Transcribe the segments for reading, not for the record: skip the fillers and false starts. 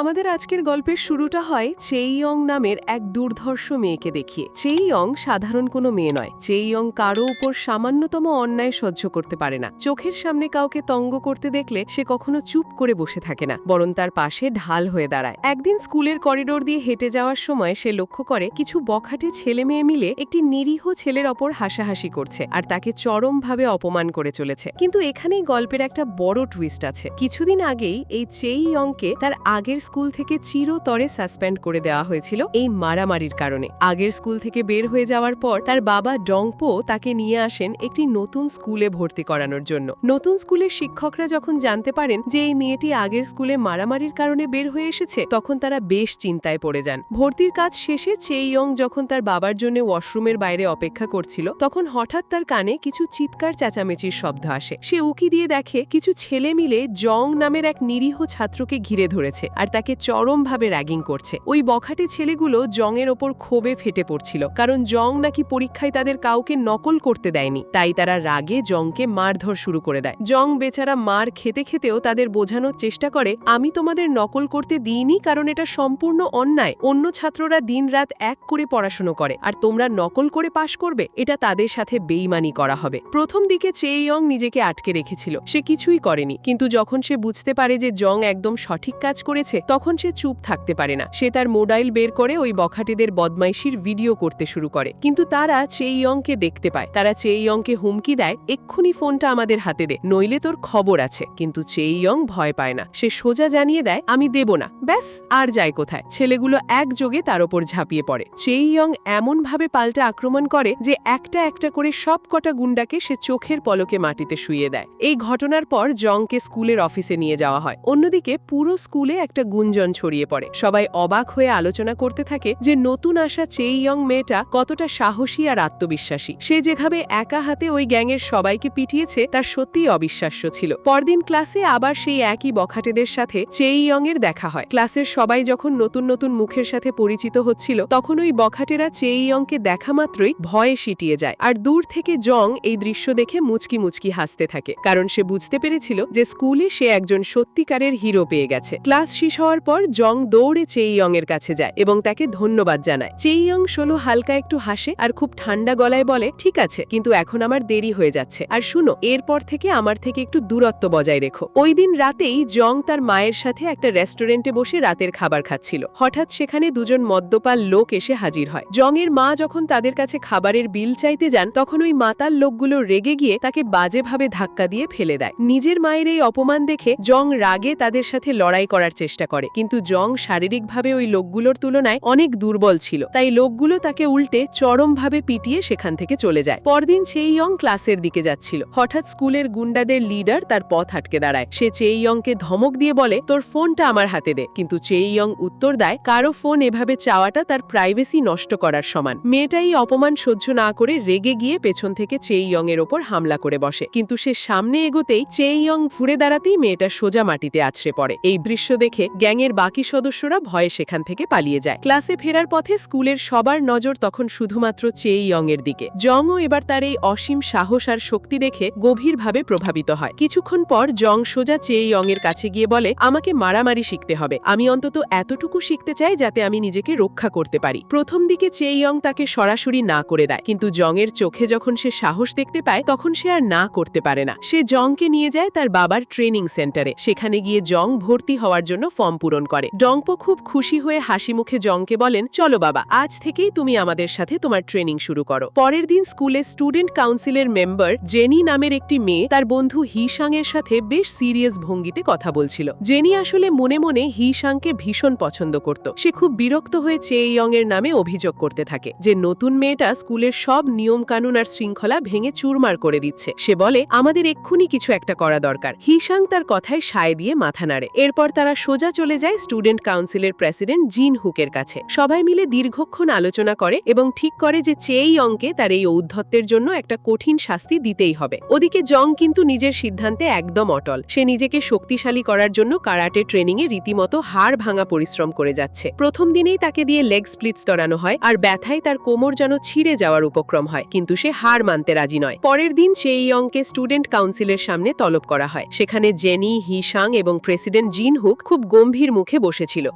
আমাদের আজকের গল্পের শুরুটা হয় চেইয়ং নামের এক দুর্ধর্ষ মেয়েকে দেখিয়ে। চেইয়ং সাধারণ কোনো মেয়ে নয়। চেইয়ং কারো উপর সামান্যতম অন্যায় সহ্য করতে পারে না। চোখের সামনে কাউকে তঙ্গ করতে দেখলে সে কখনো চুপ করে বসে থাকে না, বরং তার পাশে ঢাল হয়ে দাঁড়ায়। একদিন স্কুলের করিডোর দিয়ে হেঁটে যাওয়ার সময় সে লক্ষ্য করে কিছু বখাটে ছেলে মেয়ে মিলে একটি নিরীহ ছেলের ওপর হাসাহাসি করছে আর তাকে চরমভাবে অপমান করে চলেছে। কিন্তু এখানেই গল্পের একটা বড় টুইস্ট আছে। কিছুদিন আগেই এই চেইয়ংকে তার আগের স্কুল থেকে চিরতরে সাসপেন্ড করে দেওয়া হয়েছিল এই মারামারির কারণে। আগের স্কুল থেকে বের হয়ে যাওয়ার পর তার বাবা ডংপো তাকে নিয়ে আসেন একটি নতুন স্কুলে ভর্তি করানোর জন্য। নতুন স্কুলের শিক্ষকরা যখন জানতে পারেন যে এই মেয়েটি আগের স্কুলে মারামারির কারণে বের হয়ে এসেছে, তখন তারা বেশ চিন্তায় পড়ে যান। ভর্তির কাজ শেষে চেইয়ং যখন তার বাবার জন্য ওয়াশরুমের বাইরে অপেক্ষা করছিল, তখন হঠাৎ তার কানে কিছু চিৎকার চেঁচামেচির শব্দ আসে। সে উকি দিয়ে দেখে কিছু ছেলে মিলে জং নামের এক নিরীহ ছাত্রকে ঘিরে ধরেছে আর তাকে চরমভাবে র্যাগিং করছে। ওই বখাটে ছেলেগুলো জংয়ের ওপর ক্ষোভে ফেটে পড়ছিল, কারণ জং নাকি পরীক্ষায় তাদের কাউকে নকল করতে দেয়নি। তাই তারা রাগে জংকে মারধর শুরু করে দেয়। জং বেচারা মার খেতে খেতেও তাদের বোঝানোর চেষ্টা করে, আমি তোমাদের নকল করতে দিইনি, কারণ এটা সম্পূর্ণ অন্যায়। অন্য ছাত্ররা দিনরাত এক করে পড়াশুনো করে আর তোমরা নকল করে পাশ করবে, এটা তাদের সাথে বেইমানি করা হবে। প্রথম দিকে চেইয়ং নিজেকে আটকে রেখেছিল, সে কিছুই করেনি। কিন্তু যখন সে বুঝতে পারে যে জং একদম সঠিক কাজ করেছে, তখন সে চুপ থাকতে পারে না। সে তার মোবাইল বের করে ওই বখাটেদের বদমাইশির ভিডিও করতে শুরু করে। কিন্তু তারা চেইয়ংকে দেখতে পায়। তারা চেইয়ংকে হুমকি দেয়, এক্ষুনি ফোনটা আমাদের হাতে দে, নইলে তোর খবর আছে। কিন্তু চেইয়ং ভয় পায় না। সে সোজা জানিয়ে দেয়, আমি দেব না। ব্যাস, আর যায় কোথায়। ছেলেগুলো একযোগে তার ওপর ঝাঁপিয়ে পড়ে। চেইয়ং এমনভাবে পাল্টা আক্রমণ করে যে একটা একটা করে সব কটা গুন্ডাকে সে চোখের পলকে মাটিতে শুইয়ে দেয়। এই ঘটনার পর জংকে স্কুলের অফিসে নিয়ে যাওয়া হয়। অন্যদিকে পুরো স্কুলে একটা গুঞ্জন ছড়িয়ে পড়ে। সবাই অবাক হয়ে আলোচনা করতে থাকে যে নতুন আসা চেইয়ং মেয়েটা কতটা সাহসী আর আত্মবিশ্বাসী। সে যেভাবে একা হাতে ওই গ্যাংয়ের সবাইকে পিটিয়েছে তা সত্যিই অবিশ্বাস্য ছিল। পরদিন ক্লাসে আবার সেই একই বখাটেদের সাথে চেইয়ং এর দেখা হয়। ক্লাসের সবাই যখন নতুন নতুন মুখের সাথে পরিচিত হচ্ছিল, তখন ওই বখাটেরা চেইয়ংকে দেখা মাত্রই ভয়ে সিটিয়ে যায়। আর দূর থেকে জং এই দৃশ্য দেখে মুচকি মুচকি হাসতে থাকে, কারণ সে বুঝতে পেরেছিল যে স্কুলে সে একজন সত্যিকারের হিরো পেয়ে গেছে। ক্লাস শেষ হওয়ার পর জং দৌড়ে চেইয়ং এর কাছে যায় এবং তাকে ধন্যবাদ জানায়। চেইয়ং শোলো হালকা একটু হাসে আর খুব ঠান্ডা গলায় বলে, ঠিক আছে, কিন্তু এখন আমার দেরি হয়ে যাচ্ছে। আর শুনো, এরপর থেকে আমার থেকে একটু দূরত্ব বজায় রেখো। ওই দিন রাতেই জং তার মায়ের সাথে একটা রেস্টুরেন্টে বসে রাতের খাবার খাচ্ছিল। হঠাৎ সেখানে দুজন মদ্যপাল লোক এসে হাজির হয়। জং এর মা যখন তাদের কাছে খাবারের বিল চাইতে যান, তখন ওই মাতাল লোকগুলো রেগে গিয়ে তাকে বাজেভাবে ধাক্কা দিয়ে ফেলে দেয়। নিজের মায়ের এই অপমান দেখে জং রাগে তাদের সাথে লড়াই করার চেষ্টা করে, কিন্তু জং শারীরিকভাবে ওই লোকগুলোর তুলনায় অনেক দুর্বল ছিল। তাই লোকগুলো তাকে উল্টে চরমভাবে পিটিয়ে সেখান থেকে চলে যায়। পরদিন চেইয়ং ক্লাসের দিকে যাচ্ছিল। হঠাৎ স্কুলের গুন্ডাদের লিডার তার পথ আটকে দাঁড়ায়। সে চেইয়ংকে ধমক দিয়ে বলে, তোর ফোনটা আমার হাতে দে। কিন্তু চেইয়ং উত্তর দেয়, কারো ফোন এভাবে চাওয়াটা তার প্রাইভেসি নষ্ট করার সমান। মেয়েটা এই অপমান সহ্য না করে রেগে গিয়ে পেছন থেকে চেইয়ং এর ওপর হামলা করে বসে। কিন্তু সে সামনে এগোতেই চেইয়ং ঘুরে দাঁড়াতেই মেয়েটা সোজা মাটিতে আছড়ে পড়ে। এই দৃশ্য দেখে গ্যাংয়ের বাকি সদস্যরা ভয়ে সেখান থেকে পালিয়ে যায়। ক্লাসে ফেরার পথে স্কুলের সবার নজর তখন শুধুমাত্র চেইয়ং এর দিকে। জংও এবার তার এই অসীম সাহস আর শক্তি দেখে গভীরভাবে প্রভাবিত হয়। কিছুক্ষণ পর জং সোজা চেইয়ং এর কাছে গিয়ে বলে, আমাকে মারামারি শিখতে হবে। আমি অন্তত এতটুকু শিখতে চাই যাতে আমি নিজেকে রক্ষা করতে পারি। প্রথম দিকে চেইয়ং তাকে সরাসরি না করে দেয়, কিন্তু জং এর চোখে যখন সে সাহস দেখতে পায়, তখন সে আর না করতে পারে না। সে জংকে নিয়ে যায় তার বাবার ট্রেনিং সেন্টারে। সেখানে গিয়ে জং ভর্তি হওয়ার জন্য ফর্ম পূরণ করে। ডংপো খুব খুশি হয়ে হাসি মুখে জংকে বলেন, চলো বাবা, আজ থেকেই তুমি আমাদের সাথে তোমার ট্রেনিং শুরু করো। পরের দিন স্কুলে স্টুডেন্ট কাউন্সিলের মেম্বার জেনি নামের একটি মেয়ে তার বন্ধু হিসাং এর সাথে বেশ সিরিয়াস ভঙ্গিতে কথা বলছিল। জেনি আসলে মনে মনে হিসাংকে ভীষণ পছন্দ করত। সে খুব বিরক্ত হয়ে চেইয়ং এর নামে অভিযোগ করতে থাকে যে নতুন মেয়েটা স্কুলের সব নিয়ম কানুন আর শৃঙ্খলা ভেঙে চুরমার করে দিচ্ছে। সে বলে, আমাদের এক্ষুনি কিছু একটা করা দরকার। হিসাং তার কথায় সায় দিয়ে মাথা নাড়ে। এরপর তারা সোজা চলে যায় স্টুডেন্ট কাউন্সিলের প্রেসিডেন্ট জিন হুকের কাছে। সবাই মিলে দীর্ঘক্ষণ আলোচনা করে এবং ঠিক করে যে চেইয়ংকে তার এই ঔদ্ধত্যের জন্য একটা কঠিন শাস্তি দিতেই হবে। ওদিকে জং কিন্তু নিজের সিদ্ধান্তে একদম অটল। সে নিজেকে শক্তিশালী করার জন্য কারাটে ট্রেনিং এ রীতিমতো হাড় ভাঙা পরিশ্রম করে যাচ্ছে। প্রথম দিনেই তাকে দিয়ে লেগ স্প্লিটস করানো হয় আর ব্যথায় তার কোমর যেন ছিঁড়ে যাওয়ার উপক্রম হয়, কিন্তু সে হার মানতে রাজি নয়। পরের দিন সেই ইয়ংকে স্টুডেন্ট কাউন্সিলের সামনে তলব করা হয়। সেখানে জেনি, হিসাং এবং প্রেসিডেন্ট জিন হুক খুব গম্ভীর মুখে বসেছিল।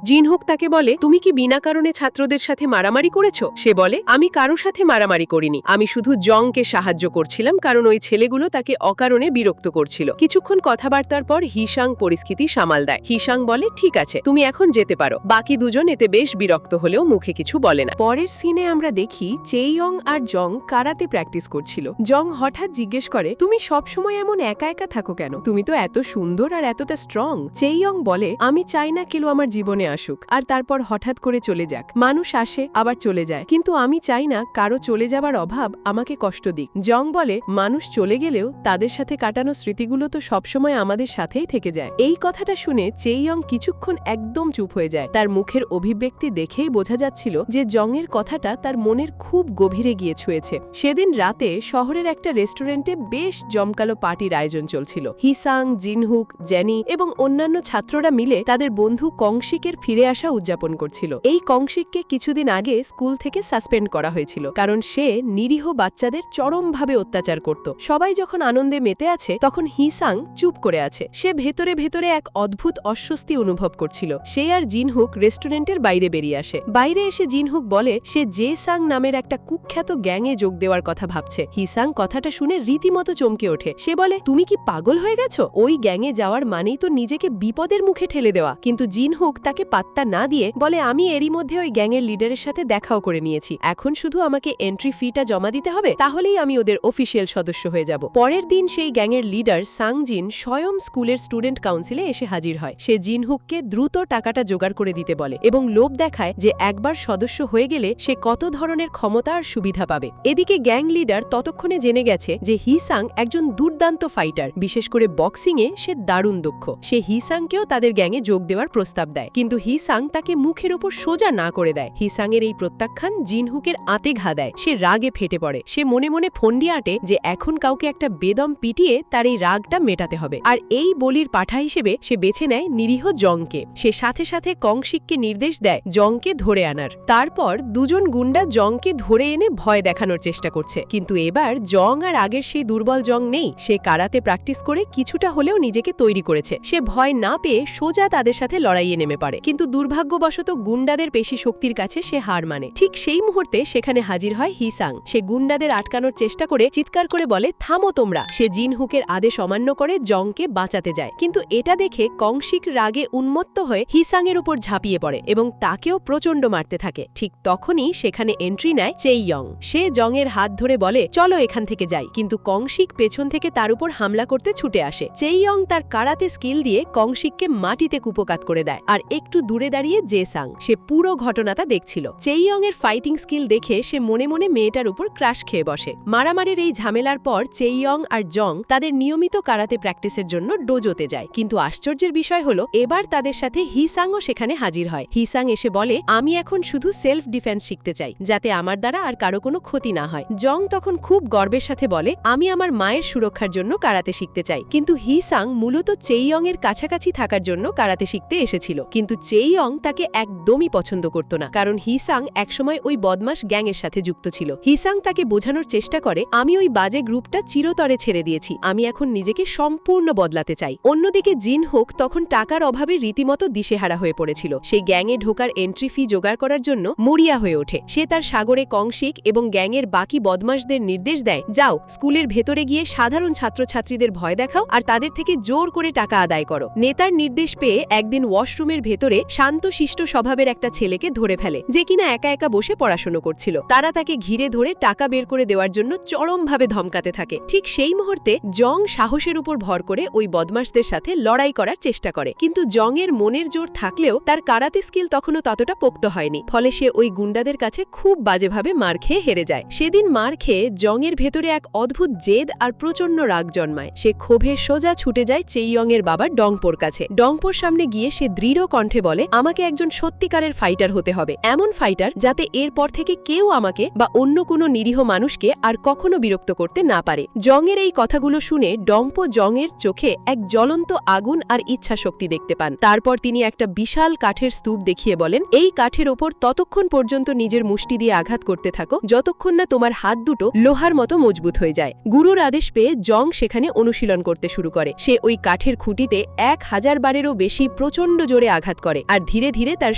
জিন হুক তাকে বলে, তুমি কি বিনা কারণে ছাত্রদের সাথে মারামারি করেছো? সে বলে, আমি কারো সাথে মারামারি করিনি, আমি শুধু জংকে সাহায্য করছিলাম কারণ ওই ছেলেগুলো তাকে অকারণে বিরক্ত করছিল। কিছুক্ষণ কথাবার্তার পর হিসাং পরিস্থিতি সামাল দেয়। হিসাং বলে, ঠিক আছে, তুমি এখন যেতে পারো। বাকি দুজন এতে বেশ বিরক্ত হলেও মুখে কিছু বলে না। পরের সিনে আমরা দেখি চেইয়ং আর জং কারাতে প্র্যাকটিস করছিল। জং হঠাৎ জিজ্ঞেস করে, তুমি সবসময় এমন একা একা থাকো কেন? তুমি তো এত সুন্দর আর এতটা স্ট্রং। চেইয়ং বলে, আমি চাই না কেউ আমার জীবনে আসুক আর তারপর হঠাৎ করে চলে যাক। মানুষ আসে আবার চলে যায়, কিন্তু আমি চাই না কারো চলে যাবার অভাব আমাকে কষ্ট দিক। জং বলে, মানুষ চলে গেলেও তাদের সাথে কাটানো স্মৃতিগুলো তো সবসময় আমাদের সাথেই থেকে যায়। এই কথাটা শুনে চেইয়ং কিছুক্ষণ একদম চুপ হয়ে যায়। তার মুখের অভিব্যক্তি দেখেই বোঝা যাচ্ছিল যে জংয়ের কথাটা তার মনের খুব গভীরে গিয়ে ছুঁয়েছে। সেদিন রাতে শহরের একটা রেস্টুরেন্টে বেশ জমকালো পার্টির আয়োজন চলছিল। হিসাং, জিনহুক, জেনি এবং অন্যান্য ছাত্ররা মিলে তাদের বন্ধু কংশিকের ফিরে আসা উদযাপন করছিল। এই কংশিককে কিছুদিন আগে স্কুল থেকে সাসপেন্ড করা হয়েছিল, কারণ সে নিরীহ বাচ্চাদের চরমভাবে অত্যাচার করত। সবাই যখন আনন্দে মেতে আছে তখন হিসাং চুপ করে আছে। সে ভেতরে ভেতরে এক অদ্ভুত অস্বস্তি অনুভব করছিল। সে আর জিনহুক রেস্টুরেন্টের বাইরে বেরিয়ে আসে। বাইরে এসে জিনহুক বলে সে জে সাং নামের একটা কুখ্যাত গ্যাংয়ে যোগ দেওয়ার কথা ভাবছে। হিসাং কথাটা শুনে রীতিমতো চমকে ওঠে। সে বলে, তুমি কি পাগল হয়ে গেছো? ওই গ্যাংয়ে যাওয়ার মানেই তো নিজেকে বিপদের মুখে ঠেলে দেওয়া। কিন্তু জিনহুক তাকে পাত্তা না দিয়ে বলে, আমি এরই মধ্যে ওই গ্যাংয়ের লিডারের সাথে দেখাও করে নিয়েছি, এখন শুধু আমাকে এন্ট্রি ফিটা জমা দিতে হবে, তাহলেই আমি ওদের অফিসিয়াল সদস্য হয়ে যাব। পরের দিন সেই গ্যাংয়ের লিডার সাংজিন স্বয়ং স্কুলের স্টুডেন্ট কাউন্সিলে এসে হাজির হয়। সে জিনহুককে দ্রুত টাকাটা জোগাড় করে দিতে বলে এবং লোভ দেখায় যে একবার সদস্য হয়ে গেলে সে কত ধরনের ক্ষমতা আর সুবিধা পাবে। এদিকে গ্যাং লিডার ততক্ষণে জেনে গেছে যে হিসাং একজন দুর্দান্ত ফাইটার, বিশেষ করে বক্সিংয়ে সে দারুণ দক্ষ। সে হিসাংকেও তাদের গ্যাংয়ে যোগ দেওয়ার প্রস্তাব দেয়, কিন্তু হিসাং তাকে মুখের ওপর সোজা না করে দেয়। হিসাংয়ের এই প্রত্যাখ্যান জিনহুকের আতে ঘা দেয়। সে রাগে ফেটে পড়ে। সে মনে মনে ফন্ডি আটে যে এখন কাউকে একটা বেদম পিটিয়ে তার এই রাগটা মেটাতে হবে। আর এই বলির পাঠা হিসেবে সে বেছে নেয় নিরীহ জংকে। সে সাথে সাথে কংশিককে নির্দেশ দেয় জংকে ধরে আনার। তারপর দুজন গুন্ডা জংকে ধরে এনে ভয় দেখানোর চেষ্টা করছে, কিন্তু এবার জং আর আগের সেই দুর্বল জং নেই। সে কারাতে প্র্যাকটিস করে কিছুটা হলেও নিজেকে তৈরি করেছে। সে ভয় না পেয়ে সোজা তাদের সাথে লড়াইয়ে নেমে পড়ে, কিন্তু দুর্ভাগ্যবশত গুন্ডাদের পেশি শক্তির কাছে সে হার মানে। ঠিক সেই মুহূর্তে সেখানে হাজির হয় হিসাং। সে গুন্ডাদের আটকানোর চেষ্টা করে চিৎকার করে বলে, থামো তোমরা। সে জিনহুকের আদেশ অমান্য করে জংকে বাঁচাতে যায়, কিন্তু এটা দেখে কংশিক রাগে উন্মত্ত হয়ে হিসাংয়ের উপর ঝাঁপিয়ে পড়ে এবং তাকেও প্রচণ্ড মারতে থাকে। ঠিক তখনই সেখানে এন্ট্রি নেয় চেইয়ং। সে জংয়ের হাত ধরে বলে, চলো এখান থেকে যাই, কিন্তু কংশিক পেছন থেকে তার উপর হামলা করতে ছুটে আসে। চেইয়ং তার কারাতে স্কিল দিয়ে কংশিককে মাটিতে কুপোকাত করে দেয় আর একটু দূরে দাঁড়িয়ে জে সাং সে পুরো ঘটনাটা দেখছিল। চেইয়ং এর ফাইটিং স্কিল দেখে সে মনে মনে মেয়েটার উপর ক্রাশ খেয়ে বসে। মারামারির এই ঝামেলার পর চেইয়ং আর জং তাদের নিয়মিত কারাতে প্র্যাকটিসের জন্য ডোজোতে যায়, কিন্তু আশ্চর্যের বিষয় হলো এবার তাদের সাথে হিসাংও সেখানে হাজির হয়। হিসাং এসে বলে, আমি এখন শুধু সেলফ ডিফেন্স শিখতে চাই, যাতে আমার দ্বারা আর কারো কোনো ক্ষতি না হয়। জং তখন খুব গর্বের সাথে বলে, আমি আমার মায়ের সুরক্ষার জন্য কারাতে শিখতে চাই। কিন্তু হিসাং মূলত চেইয়ং এর কাছাকাছি থাকার জন্য কারাতে শিখতে এসেছিল, কিন্তু চেইয়ং তাকে একদমই পছন্দ করত না, কারণ হিসাং একসময় ওই বদমাশ গ্যাংয়ের সাথে যুক্ত ছিল। হিসাং তাকে বোঝানোর চেষ্টা করে, আমি ওই বাজে গ্রুপটা চিরতরে ছেড়ে দিয়েছি, আমি এখন নিজেকে সম্পূর্ণ বদলাতে চাই। অন্যদিকে জিনহুক তখন টাকার অভাবে রীতিমতো দিশেহারা হয়ে পড়েছিল। সেই গ্যাংয়ে ঢোকার এন্ট্রি ফি জোগাড় করার জন্য মরিয়া হয়ে ওঠে। সে তার সাগরে কংশিক এবং গ্যাংয়ের বাকি বদমাশদের নির্দেশ দেয়, যাও স্কুলের ভেতরে গিয়ে সাধারণ ছাত্রছাত্রীদের ভয় দেখাও আর তাদের থেকে জোর করে টাকা আদায় করো। নেতার নির্দেশ পেয়ে একদিন ওয়াশরুমের ভেতরে শান্তশিষ্ট স্বভাবের একটা ছেলেকে ধরে ফেলে, যে কিনা একা একা বসে পড়াশোনা করছিল। তারা তাকে ঘিরে ধরে টাকা বের করে দেওয়ার জন্য চরমভাবে ধমকাতে থাকে। ঠিক সেই মুহূর্তে জং সাহসের উপর ভর করে ওই বদমাশদের সাথে লড়াই করার চেষ্টা করে, কিন্তু জং এর মনের জোর থাকলেও তার কারাতে স্কিল তখনও ততটা পোক্ত হয়নি। ফলে সে ওই গুন্ডাদের কাছে খুব বাজেভাবে মার খেয়ে হেরে যায়। সেদিন মার খেয়ে জং এর ভেতরে এক অদ্ভুত জেদ আর প্রচন্ড রাগ জন্মায়। সে ক্ষোভে সোজা ছুটে যায় চেইয়ং এর বাবা ডংপোর কাছে। ডংপোর সামনে গিয়ে সে দৃঢ় কণ্ঠে বলে, আমাকে একজন সত্যিকারের ফাইটার হতে হবে, এমন ফাইটার যাতে এরপর থেকে কেউ আমাকে বা অন্য কোনো নিরীহ মানুষকে আর কখনো বিরক্ত করতে না পারে। জং এর এই কথাগুলো শুনে ডংপো জং এর চোখে এক জ্বলন্ত আগুন আর ইচ্ছা শক্তি দেখতে পান। তারপর এরপর তিনি একটা বিশাল কাঠের স্তূপ দেখিয়ে বলেন, এই কাঠের ওপর ততক্ষণ পর্যন্ত নিজের মুষ্টি দিয়ে আঘাত করতে থাকো যতক্ষণ না তোমার হাত দুটো লোহার মতো মজবুত হয়ে যায়। গুরুর আদেশ পেয়ে জং সেখানে অনুশীলন করতে শুরু করে। সে ওই কাঠের খুঁটিতে 1000 বারেরও বেশি প্রচণ্ড জোরে আঘাত করে, আর ধীরে ধীরে তার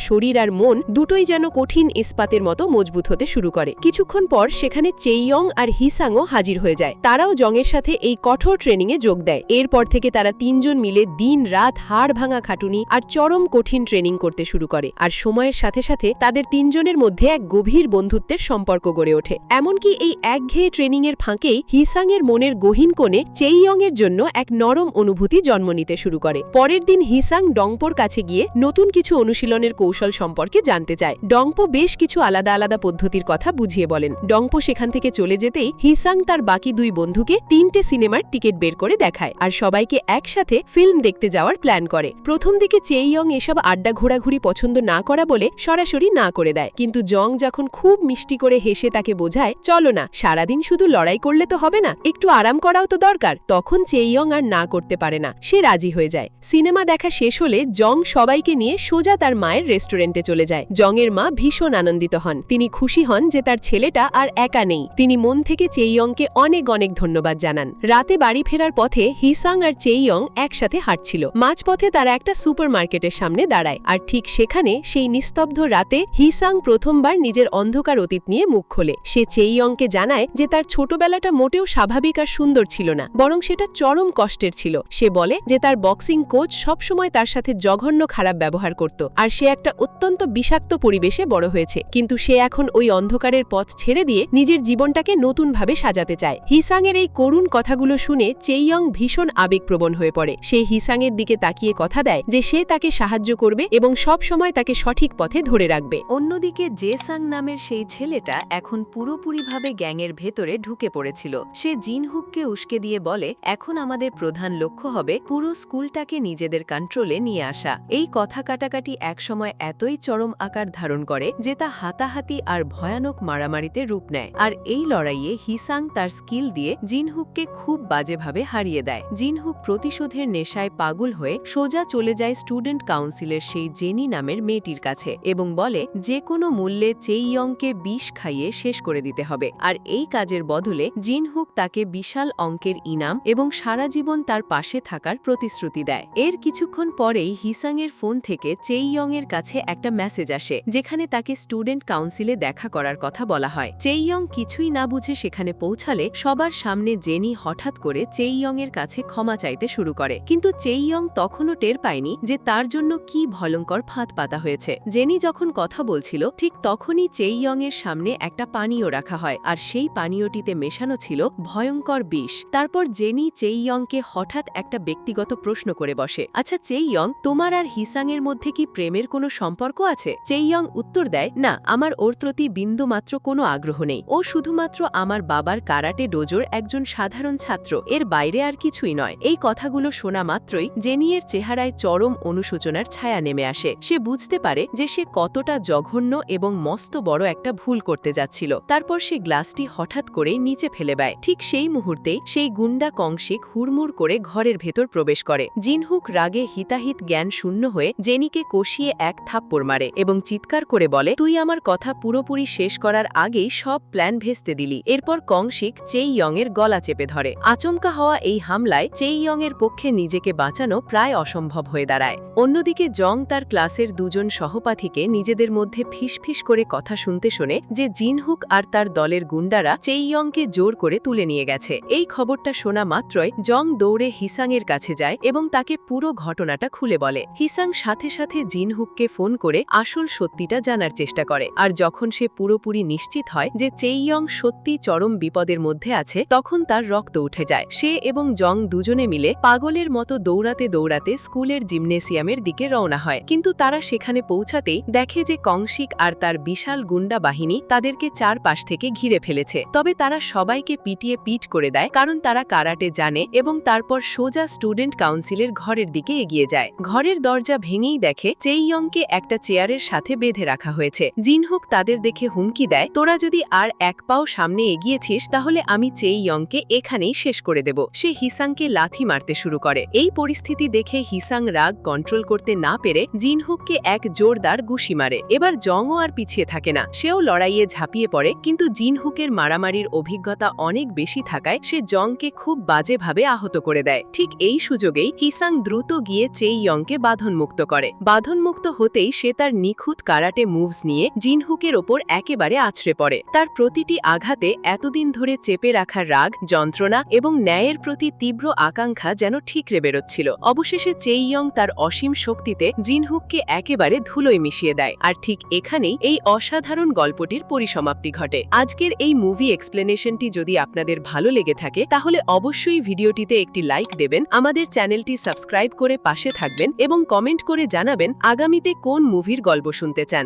শরীর আর মন দুটোই যেন কঠিন ইস্পাতের মতো মজবুত হতে শুরু করে। কিছুক্ষণ পর সেখানে চেইয়ং আর হিসাংও হাজির হয়ে যায়। তারাও জংয়ের সাথে এই কঠোর ট্রেনিংয়ে যোগ দেয়। এরপর থেকে তারা তিনজন মিলে দিন রাত হাড় ভাঙা খাটুনি আর চরম কঠিন ট্রেনিং করতে শুরু করে। আর সময়ের সাথে সাথে তাদের তিনজনের মধ্যে এক গভীর বন্ধুত্বের সম্পর্ক গড়ে ওঠে। এমনকি এই একঘেয়ে ট্রেনিংয়ের ফাঁকেই হিসাংয়ের মনের গহীন কোণে চেইয়ংয়ের জন্য এক নরম অনুভূতি জন্ম নিতে শুরু করে। পরের দিন হিসাং ডংপোর কাছে গিয়ে নতুন কিছু অনুশীলনের কৌশল সম্পর্কে জানতে চায়। ডংপো বেশ কিছু আলাদা আলাদা পদ্ধতির কথা বুঝিয়ে বলেন। ডংপো সেখান থেকে চলে যেতেই হিসাং তার বাকি দুই বন্ধুকে 3টে সিনেমার টিকিট বের করে দেখায় আর সবাইকে একসাথে ফিল্ম দেখতে যাওয়ার প্ল্যান করে। প্রথম দিকে চেইয়ং এসব আড্ডা ঘোরাঘুরি পছন্দ না করা বলে সরাসরি না করে দেয়, কিন্তু জং যখন খুব মিষ্টি করে হেসে তাকে বোঝায়, চলো না, সারাদিন শুধু লড়াই করলে তো হবে না, একটু আরাম করাও তো দরকার, তখন চেইয়ং আর না করতে পারে না, সে রাজি হয়ে যায়। সিনেমা দেখা শেষ হলে জং সবাইকে নিয়ে সোজা তার মায়ের রেস্টুরেন্টে চলে যায়। জংয়ের মা ভীষণ আনন্দিত হন। তিনি খুশি হন যে তার ছেলেটা আর একা নেই। তিনি মন থেকে চেইয়ংকে অনেক অনেক ধন্যবাদ জানান। রাতে বাড়ি ফেরার পথে হিসাং আর চেইয়ং একসাথে হাঁটছিল। মাঝপথে তারা একটা সুপারমার্কেটের সামনে দাঁড়ায়, আর ঠিক সেখানে সেই নিস্তব্ধ রাতে হিসাং প্রথমবার নিজের অন্ধকার অতীত নিয়ে মুখ খোলে। সে চেইয়ংকে জানায় যে তার ছোটবেলাটা মোটেও স্বাভাবিক আর সুন্দর ছিল না, বরং সেটা চরম কষ্টের ছিল। সে বলে যে তার বক্সিং কোচ সবসময় তার সাথে জঘন্য খারাপ ব্যবহার করত, আর সে একটা অত্যন্ত বিষাক্ত পরিবেশে বড় হয়েছে, কিন্তু সে এখন ওই অন্ধকারের পথ ছেড়ে দিয়ে নিজের জীবনটাকে নতুনভাবে সাজাতে চায়। হিসাংয়ের এই করুণ কথাগুলো শুনে চেইয়ং ভীষণ আবেগপ্রবণ হয়ে পড়ে। সে হিসাংয়ের দিকে তাকিয়ে কথা দেয় যে সে তাকে সাহায্য করবে এবং সব সময় তাকে সঠিক পথে ধরে রাখবে। অন্যদিকে জেসাং নামের সেই ছেলেটা এখন পুরোপুরিভাবে গ্যাংয়ের ভেতরে ঢুকে পড়েছিল। সে জিনহুককে উস্কে দিয়ে বলে, এখন আমাদের প্রধান লক্ষ্য হবে পুরো স্কুলটাকে নিজেদের কন্ট্রোলে নিয়ে আসা। এই কথা কাটাকাটি একসময় এতই চরম আকার ধারণ করে যে তা হাতাহাতি আর ভয়ানক মারামারিতে রূপ নেয়। আর এই লড়াইয়ে হিসাং তার স্কিল দিয়ে জিনহুককে খুব বাজেভাবে হারিয়ে দেয়। জিনহুক প্রতিশোধের নেশায় পাগল হয়ে সোজা চলে যায় স্টুডেন্ট কাউন্সিলের সেই জেনি নামের মেয়েটির কাছে এবং বলে যে কোনো মূল্যে চেইয়ংকে বিষ খাইয়ে শেষ করে দিতে হবে। আর এই কাজের বদলে জিনহুক তাকে বিশাল অঙ্কের ইনাম এবং সারা জীবন তার পাশে থাকার প্রতিশ্রুতি দেয়। এর কিছুক্ষণ পরেই হিসাংয়ের ফোন থেকে চেইয়ংয়ের কাছে একটা মেসেজ আসে, যেখানে তাকে স্টুডেন্ট কাউন্সিলে দেখা করার কথা বলা হয়। চেইয়ং কিছুই না বুঝে সেখানে পৌঁছালে সবার সামনে জেনি হঠাৎ করে চেইয়ংয়ের কাছে ক্ষমা চাইতে শুরু করে, কিন্তু চেইয়ং তখনও টের পায়নি যে তার জন্য কি ভয়ঙ্কর ফাঁদ পাতা হয়েছে। জেনি যখন কথা বলছিল ঠিক তখনই চেইয়ংয়ের সামনে একটা পানীয় রাখা হয়, আর সেই পানীয়টিতে মেশানো ছিল ভয়ঙ্কর বিষ। তারপর জেনি চেইয়ংকে হঠাৎ একটা ব্যক্তিগত প্রশ্ন করে বসে, আচ্ছা চেইয়ং, তোমার আর হিসাংয়ের মধ্যে কি প্রেমের কোনো সম্পর্ক আছে? চেইয়ং উত্তর দেয়, না, আমার ওর প্রতি বিন্দুমাত্র কোনো আগ্রহ নেই। ও শুধুমাত্র আমার বাবার কারাটে ডোজোর একজন সাধারণ ছাত্র, এর বাইরে আর কিছুই নয়। এই কথাগুলো শোনা মাত্রই জেনিয়ের চেহারায় চরম অনুশোচনার ছায়া নেমে আসে। সে বুঝতে পারে যে সে কতটা জঘন্য এবং মস্ত বড় একটা ভুল করতে যাচ্ছিল। তারপর সে গ্লাসটি হঠাৎ করেই নিচে ফেলে দেয়। ঠিক সেই মুহূর্তেই সেই গুন্ডা কংশিক হুড়মুড় করে ঘরের ভেতর প্রবেশ করে। জিনহুক রাগে হিতাহিত জ্ঞান শূন্য হয়ে জেনিকে কষিয়ে এক থাপ্পড় মারে এবং চিৎকার করে বলে, তুই আমার কথা পুরোপুরি শেষ করার আগেই সব প্ল্যান ভেস্তে দিলি। এরপর কংশিক চেইয়ংয়ের গলা চেপে ধরে। আচমকা হওয়া এই হামলায় চেইয়ংয়ের পক্ষে নিজেকে বাঁচানো প্রায় অসম্ভব হয়ে দাঁড়ায়। অন্যদিকে জং তার ক্লাসের দুজন সহপাঠীকে নিজেদের মধ্যে ফিসফিস করে কথা শুনতে শোনে যে জিনহুক আর তার দলের গুন্ডারা চেইয়ংকে জোর করে তুলে নিয়ে গেছে। এই খবরটা শোনা মাত্রই জং দৌড়ে হিসাংয়ের কাছে যায় এবং তাকে পুরো ঘটনাটা খুলে বলে। হিসাং সাথে সাথে জিনহুককে ফোন করে আসল সত্যিটা জানার চেষ্টা করে, আর যখন সে পুরোপুরি নিশ্চিত হয় যে চেইয়ং সত্যি চরম বিপদের মধ্যে আছে, তখন তার রক্ত উঠে যায়। সে এবং জং দুজনে মিলে পাগলের মতো দৌড়াতে দৌড়াতে স্কুলের জিমনেসিয়ামের দিকে রওনা হয়, কিন্তু তারা সেখানে পৌঁছাতেই দেখে যে কংশিক আর তার বিশাল গুন্ডা বাহিনী তাদেরকে চারপাশ থেকে ঘিরে ফেলেছে। তবে তারা সবাইকে পিটিয়ে পিট করে দেয়, কারণ তারা কারাটে জানে, এবং তারপর সোজা স্টুডেন্ট কাউন্সিলের ঘরের দিকে এগিয়ে যায়। ঘরের দরজা ভেঙেই দেখে চেইয়ংকে একটা চেয়ারের সাথে বেঁধে রাখা হয়েছে। জিনহুক তাদের দেখে হুমকি দেয়, তোরা যদি আর এক পাও সামনে এগিয়েছিস তাহলে আমি চেইয়ংকে এখানেই শেষ করে দেব। সে হিসাংকে লাথি মারতে শুরু করে। এই পরিস্থিতি দেখে হিসাং রাগ কন্ট্রোল কন্ট্রোল করতে না পেরে জিনহুককে এক জোরদার গুশি মারে। এবার জংও আর পিছিয়ে থাকে না, সেও লড়াইয়ে ঝাঁপিয়ে পড়ে, কিন্তু জিনহুকের মারামারির অভিজ্ঞতা অনেক বেশি থাকায় সে জংকে খুব বাজেভাবে আহত করে দেয়। ঠিক এই সুযোগেই হিসাং দ্রুত গিয়ে চেইয়ংকে বাঁধনমুক্ত করে। বাঁধনমুক্ত হতেই সে তার নিখুঁত কারাটে মুভস নিয়ে জিনহুকের ওপর একেবারে আছড়ে পড়ে। তার প্রতিটি আঘাতে এতদিন ধরে চেপে রাখা রাগ, যন্ত্রণা এবং ন্যায়ের প্রতি তীব্র আকাঙ্ক্ষা যেন ঠিকরে বেরোচ্ছিল। অবশেষে চেইয়ং তার অসীম শক্তিতে জিনহুককে একেবারে ধুলোয় মিশিয়ে দেয়। আর ঠিক এখানেই এই অসাধারণ গল্পটির পরিসমাপ্তি ঘটে। আজকের এই মুভি এক্সপ্লেনেশনটি যদি আপনাদের ভালো লেগে থাকে তাহলে অবশ্যই ভিডিওটিতে একটি লাইক দেবেন, আমাদের চ্যানেলটি সাবস্ক্রাইব করে পাশে থাকবেন এবং কমেন্ট করে জানাবেন আগামীতে কোন মুভির গল্প শুনতে চান।